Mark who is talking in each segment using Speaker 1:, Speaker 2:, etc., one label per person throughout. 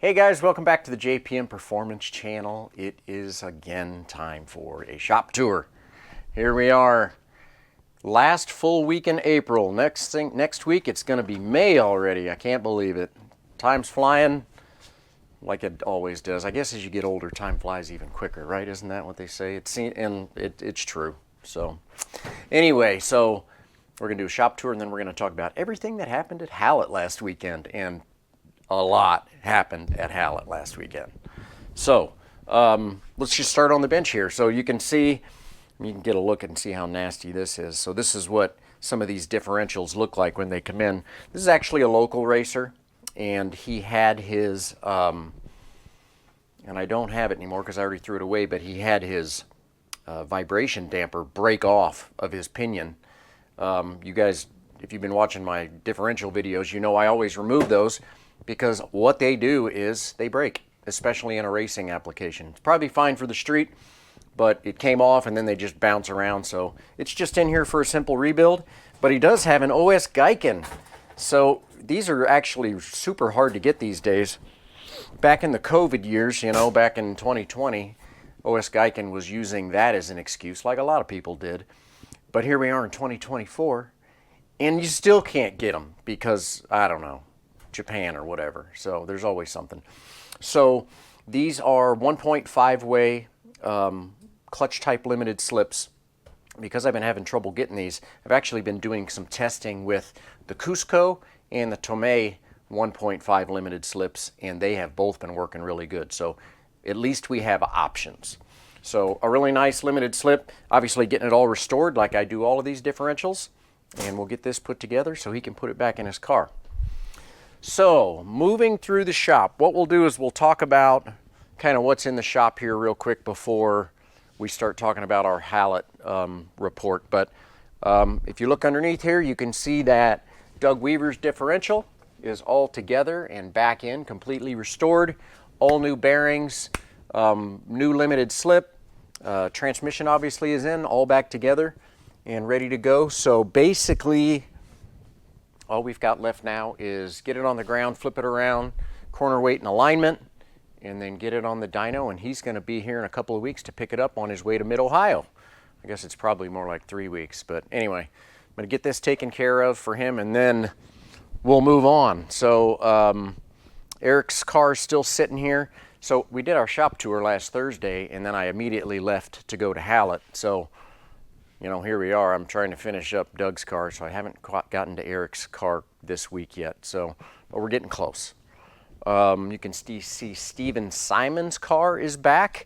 Speaker 1: Hey guys, welcome back to the JPM Performance channel. It is again time for a shop tour. Here we are, last full week in April. Next week it's going to be May already. I can't believe it. Time's flying like it always does. I guess as you get older, time flies even quicker, right? Isn't that what they say? It's true. So anyway, we're going to do a shop tour and then we're going to talk about everything that happened at Hallett last weekend. And a lot happened at Hallett last weekend. So let's just start on the bench here. So you can see, you can get a look and see how nasty this is. So this is what some of these differentials look like when they come in. This is actually a local racer, and he had his, and I don't have it anymore because I already threw it away, but he had his vibration damper break off of his pinion. You guys, if you've been watching my differential videos, you know I always remove those, because what they do is they break, especially in a racing application. It's probably fine for the street, but it came off and then they just bounce around. So it's just in here for a simple rebuild. But he does have an OS Geiken. So these are actually super hard to get these days. Back in the COVID years, you know, back in 2020, OS Geiken was using that as an excuse, like a lot of people did. But here we are in 2024, and you still can't get them because, I don't know, Japan or whatever. So there's always something. So these are 1.5 way clutch type limited slips. Because I've been having trouble getting these, I've actually been doing some testing with the Cusco and the Tomei 1.5 limited slips, and they have both been working really good. So at least we have options. So a really nice limited slip, obviously getting it all restored like I do all of these differentials, and we'll get this put together so he can put it back in his car. So, moving through the shop, what we'll do is we'll talk about kind of what's in the shop here real quick before we start talking about our Hallett report. But if you look underneath here, you can see that Doug Weaver's differential is all together and back in, completely restored. All new bearings, new limited slip. Transmission obviously is in, all back together and ready to go. So basically, all we've got left now is get it on the ground, flip it around, corner weight and alignment, and then get it on the dyno, and he's going to be here in a couple of weeks to pick it up on his way to Mid-Ohio. I guess it's probably more like 3 weeks, but anyway, I'm going to get this taken care of for him, and then we'll move on. So Eric's car is still sitting here. So we did our shop tour last Thursday, and then I immediately left to go to Hallett. So you know, here we are. I'm trying to finish up Doug's car, so I haven't gotten to Eric's car this week yet. So, but we're getting close. You can see Steven Simon's car is back.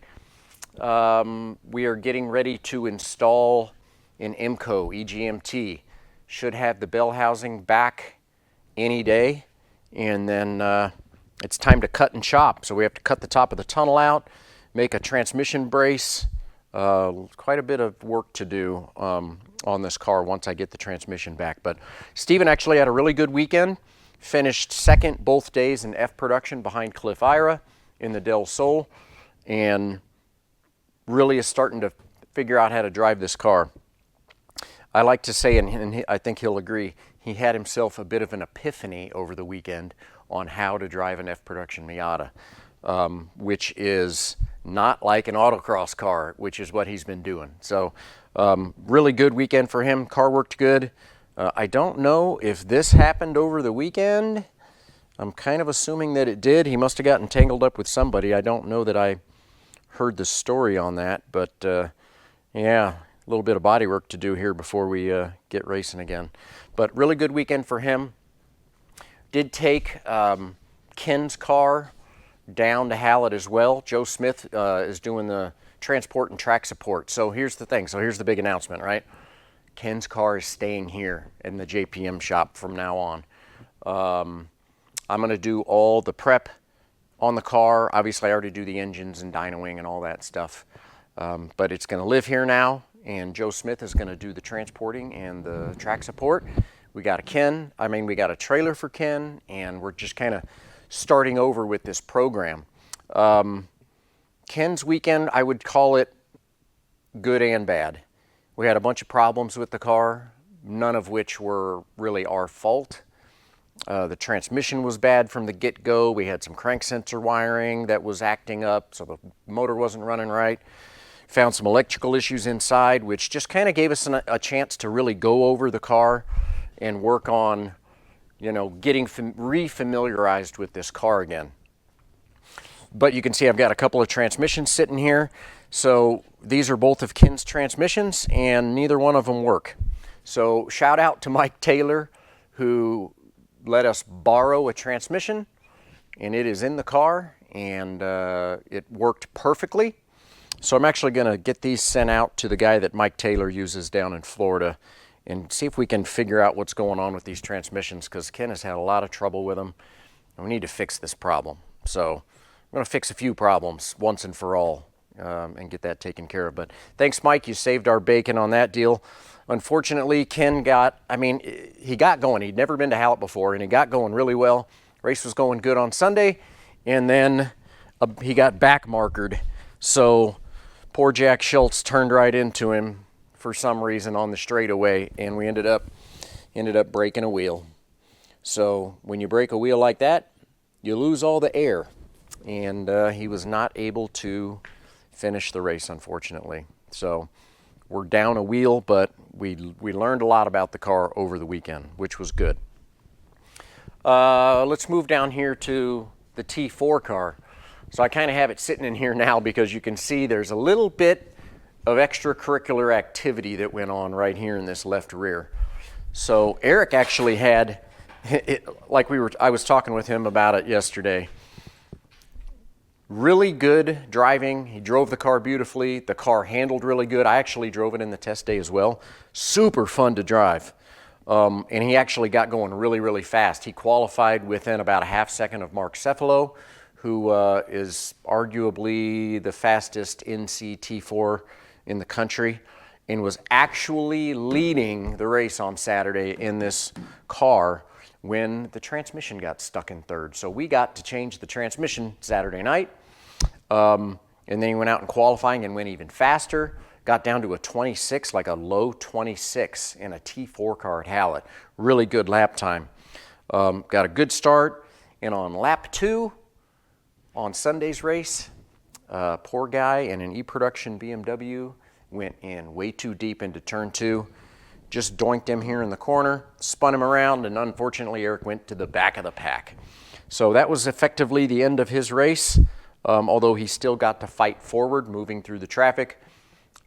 Speaker 1: We are getting ready to install an IMCO EGMT. Should have the bell housing back any day, and then it's time to cut and chop. So we have to cut the top of the tunnel out, make a transmission brace. Quite a bit of work to do on this car once I get the transmission back. But Steven actually had a really good weekend. Finished second both days in F production behind Cliff Ira in the Del Sol, and really is starting to figure out how to drive this car. I like to say, and I think he'll agree, he had himself a bit of an epiphany over the weekend on how to drive an F production Miata, which is not like an autocross car, which is what he's been doing. So really good weekend for him. Car worked good. I don't know if this happened over the weekend. I'm kind of assuming that it did. He must have gotten tangled up with somebody. I don't know that I heard the story on that, but yeah, a little bit of body work to do here before we get racing again. But really good weekend for him. Did take Ken's car down to Hallett as well. Joe Smith is doing the transport and track support. So here's the thing. So here's the big announcement, right? Ken's car is staying here in the JPM shop from now on. I'm going to do all the prep on the car. Obviously, I already do the engines and dynoing and all that stuff. But it's going to live here now, and Joe Smith is going to do the transporting and the track support. We got a trailer for Ken, and we're just kind of starting over with this program. Ken's weekend, I would call it good and bad. We had a bunch of problems with the car, none of which were really our fault. The transmission was bad from the get-go. We had some crank sensor wiring that was acting up, so the motor wasn't running right. Found some electrical issues inside, which just kind of gave us a chance to really go over the car and work on, you know, getting re-familiarized with this car again. But you can see I've got a couple of transmissions sitting here. So these are both of Ken's transmissions, and neither one of them work. So shout out to Mike Taylor, who let us borrow a transmission, and it is in the car, and it worked perfectly. So I'm actually going to get these sent out to the guy that Mike Taylor uses down in Florida and see if we can figure out what's going on with these transmissions, because Ken has had a lot of trouble with them, and we need to fix this problem. So I'm going to fix a few problems once and for all and get that taken care of. But thanks, Mike. You saved our bacon on that deal. Unfortunately, Ken got, he got going. He'd never been to Hallett before, and he got going really well. Race was going good on Sunday, and then he got back markered. So poor Jack Schultz turned right into him for some reason on the straightaway, and we ended up breaking a wheel. So when you break a wheel like that, you lose all the air, and he was not able to finish the race, unfortunately. So we're down a wheel, but we learned a lot about the car over the weekend, which was good. Let's move down here to the T4 car. So I kind of have it sitting in here now because you can see there's a little bit of extracurricular activity that went on right here in this left rear. So Eric actually had, I was talking with him about it yesterday. Really good driving. He drove the car beautifully. The car handled really good. I actually drove it in the test day as well. Super fun to drive. And he actually got going really, really fast. He qualified within about a half second of Mark Cephalo, who is arguably the fastest NC T4 in the country, and was actually leading the race on Saturday in this car when the transmission got stuck in third. So we got to change the transmission Saturday night, and then he went out in qualifying and went even faster, got down to a 26, like a low 26 in a T4 car at Hallett. Really good lap time. Got a good start, and on lap 2 on Sunday's race, poor guy in an E-Production BMW went in way too deep into turn 2. Just doinked him here in the corner, spun him around, and unfortunately Eric went to the back of the pack. So that was effectively the end of his race, although he still got to fight forward, moving through the traffic.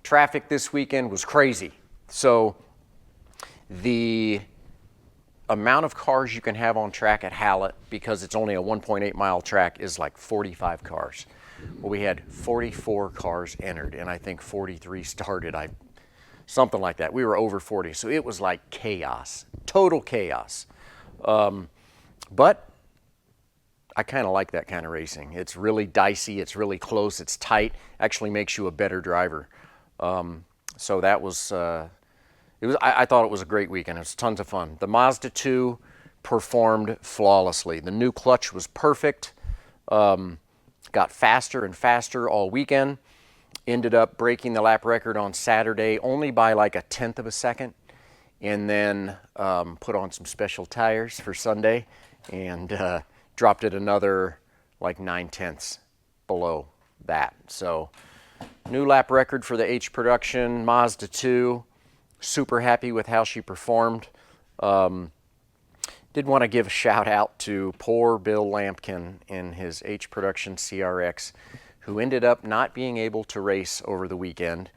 Speaker 1: Traffic this weekend was crazy. So the amount of cars you can have on track at Hallett, because it's only a 1.8 mile track, is like 45 cars. Well, we had 44 cars entered, and I think 43 started. Something like that. We were over 40, so it was like chaos, total chaos. But I kind of like that kind of racing. It's really dicey, it's really close, it's tight, actually makes you a better driver. So that was, I thought it was a great weekend. It was tons of fun. The Mazda 2 performed flawlessly. The new clutch was perfect. Got faster and faster all weekend. Ended up breaking the lap record on Saturday only by like 1/10 of a second, and then put on some special tires for Sunday and dropped it another like 9/10 below that. So new lap record for the H Production Mazda 2. Super happy with how she performed. Did want to give a shout out to poor Bill Lampkin in his H Production CRX, who ended up not being able to race over the weekend.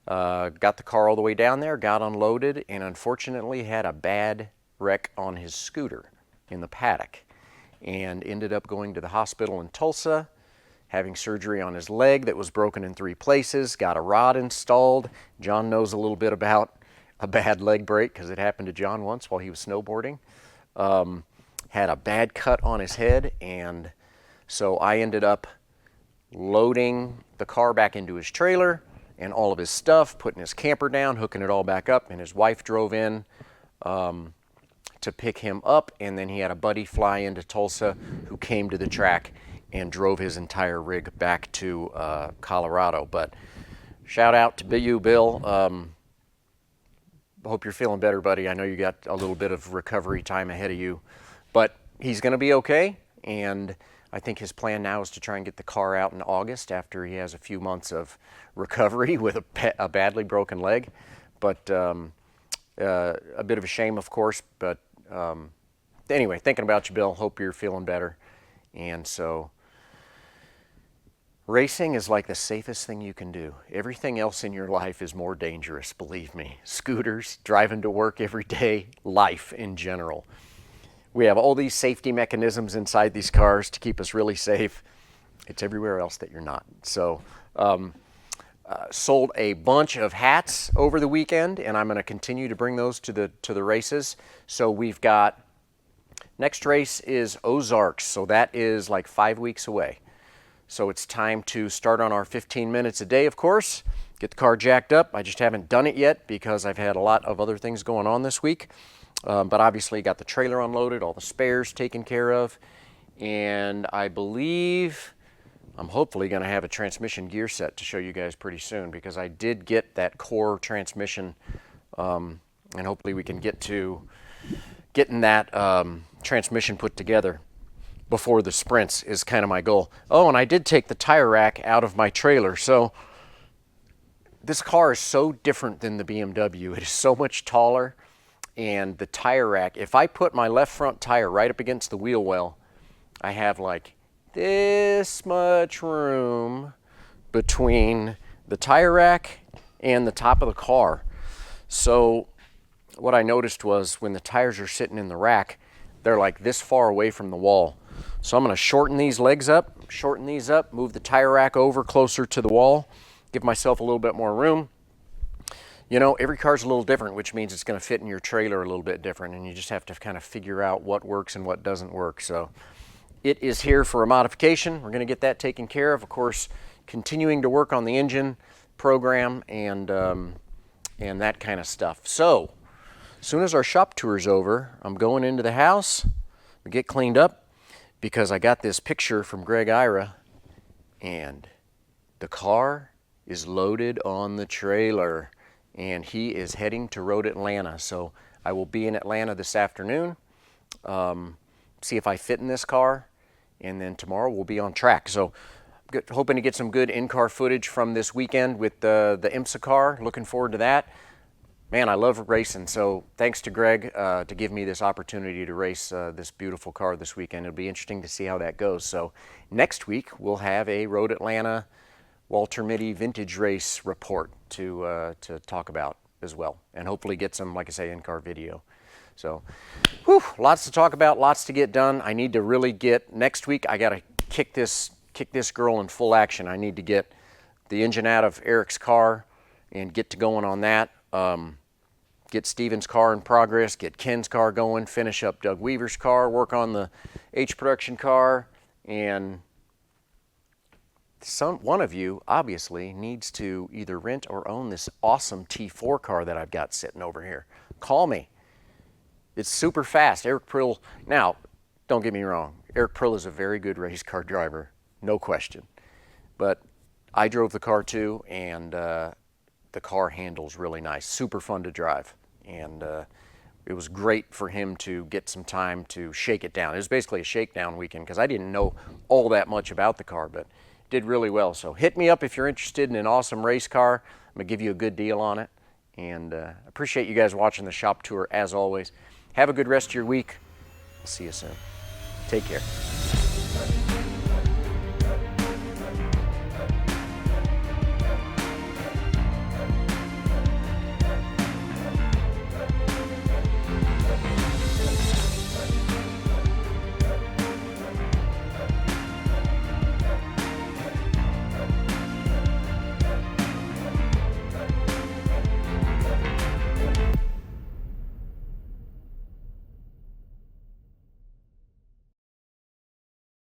Speaker 1: Got the car all the way down there, got unloaded, and unfortunately had a bad wreck on his scooter in the paddock, and ended up going to the hospital in Tulsa, having surgery on his leg that was broken in 3 places, got a rod installed. John knows a little bit about a bad leg break because it happened to John once while he was snowboarding. Had a bad cut on his head, and so I ended up loading the car back into his trailer and all of his stuff, putting his camper down, hooking it all back up, and his wife drove in to pick him up, and then he had a buddy fly into Tulsa who came to the track and drove his entire rig back to Colorado. But shout out to you, Bill. Hope you're feeling better, buddy. I know you got a little bit of recovery time ahead of you, But he's going to be okay, and I think his plan now is to try and get the car out in August after he has a few months of recovery with a badly broken leg. But a bit of a shame, of course, but anyway, thinking about you, Bill. Hope you're feeling better. And so racing is like the safest thing you can do. Everything else in your life is more dangerous, believe me. Scooters, driving to work every day, life in general. We have all these safety mechanisms inside these cars to keep us really safe. It's everywhere else that you're not. So sold a bunch of hats over the weekend, and I'm going to continue to bring those to the races. So we've got, next race is Ozarks, so that is like 5 weeks away. So it's time to start on our 15 minutes a day, of course, get the car jacked up. I just haven't done it yet because I've had a lot of other things going on this week. But obviously got the trailer unloaded, all the spares taken care of, and I believe I'm hopefully going to have a transmission gear set to show you guys pretty soon, because I did get that core transmission, and hopefully we can get to getting that transmission put together before the sprints is kind of my goal. Oh, and I did take the tire rack out of my trailer. So this car is so different than the BMW. It is so much taller. And the tire rack, if I put my left front tire right up against the wheel well, I have like this much room between the tire rack and the top of the car. So what I noticed was when the tires are sitting in the rack, they're like this far away from the wall. So I'm going to shorten these legs up, move the tire rack over closer to the wall, give myself a little bit more room. You know, every car's a little different, which means it's going to fit in your trailer a little bit different, and you just have to kind of figure out what works and what doesn't work. So it is here for a modification. We're going to get that taken care of. Of course, continuing to work on the engine program and that kind of stuff. So as soon as our shop tour is over, I'm going into the house to get cleaned up, because I got this picture from Greg Ira, and the car is loaded on the trailer. And he is heading to Road Atlanta. So I will be in Atlanta this afternoon, see if I fit in this car, and then tomorrow we'll be on track. So hoping to get some good in-car footage from this weekend with the IMSA car. Looking forward to that. Man, I love racing, so thanks to Greg to give me this opportunity to race this beautiful car this weekend. It'll be interesting to see how that goes. So next week we'll have a Road Atlanta Walter Mitty vintage race report to talk about as well, and hopefully get some, like I say, in-car video. So, whew, lots to talk about, lots to get done. I need to really get, next week I got to kick this girl in full action. I need to get the engine out of Eric's car and get to going on that. Get Steven's car in progress, get Ken's car going, finish up Doug Weaver's car, work on the H production car, and one of you obviously needs to either rent or own this awesome T4 car that I've got sitting over here. Call me. It's super fast. Eric Prill, now, don't get me wrong, Eric Prill is a very good race car driver, no question. But I drove the car too, and the car handles really nice, super fun to drive. And it was great for him to get some time to shake it down. It was basically a shakedown weekend because I didn't know all that much about the car, but did really well. So hit me up if you're interested in an awesome race car. I'm going to give you a good deal on it. And appreciate you guys watching the shop tour as always. Have a good rest of your week. I'll see you soon. Take care.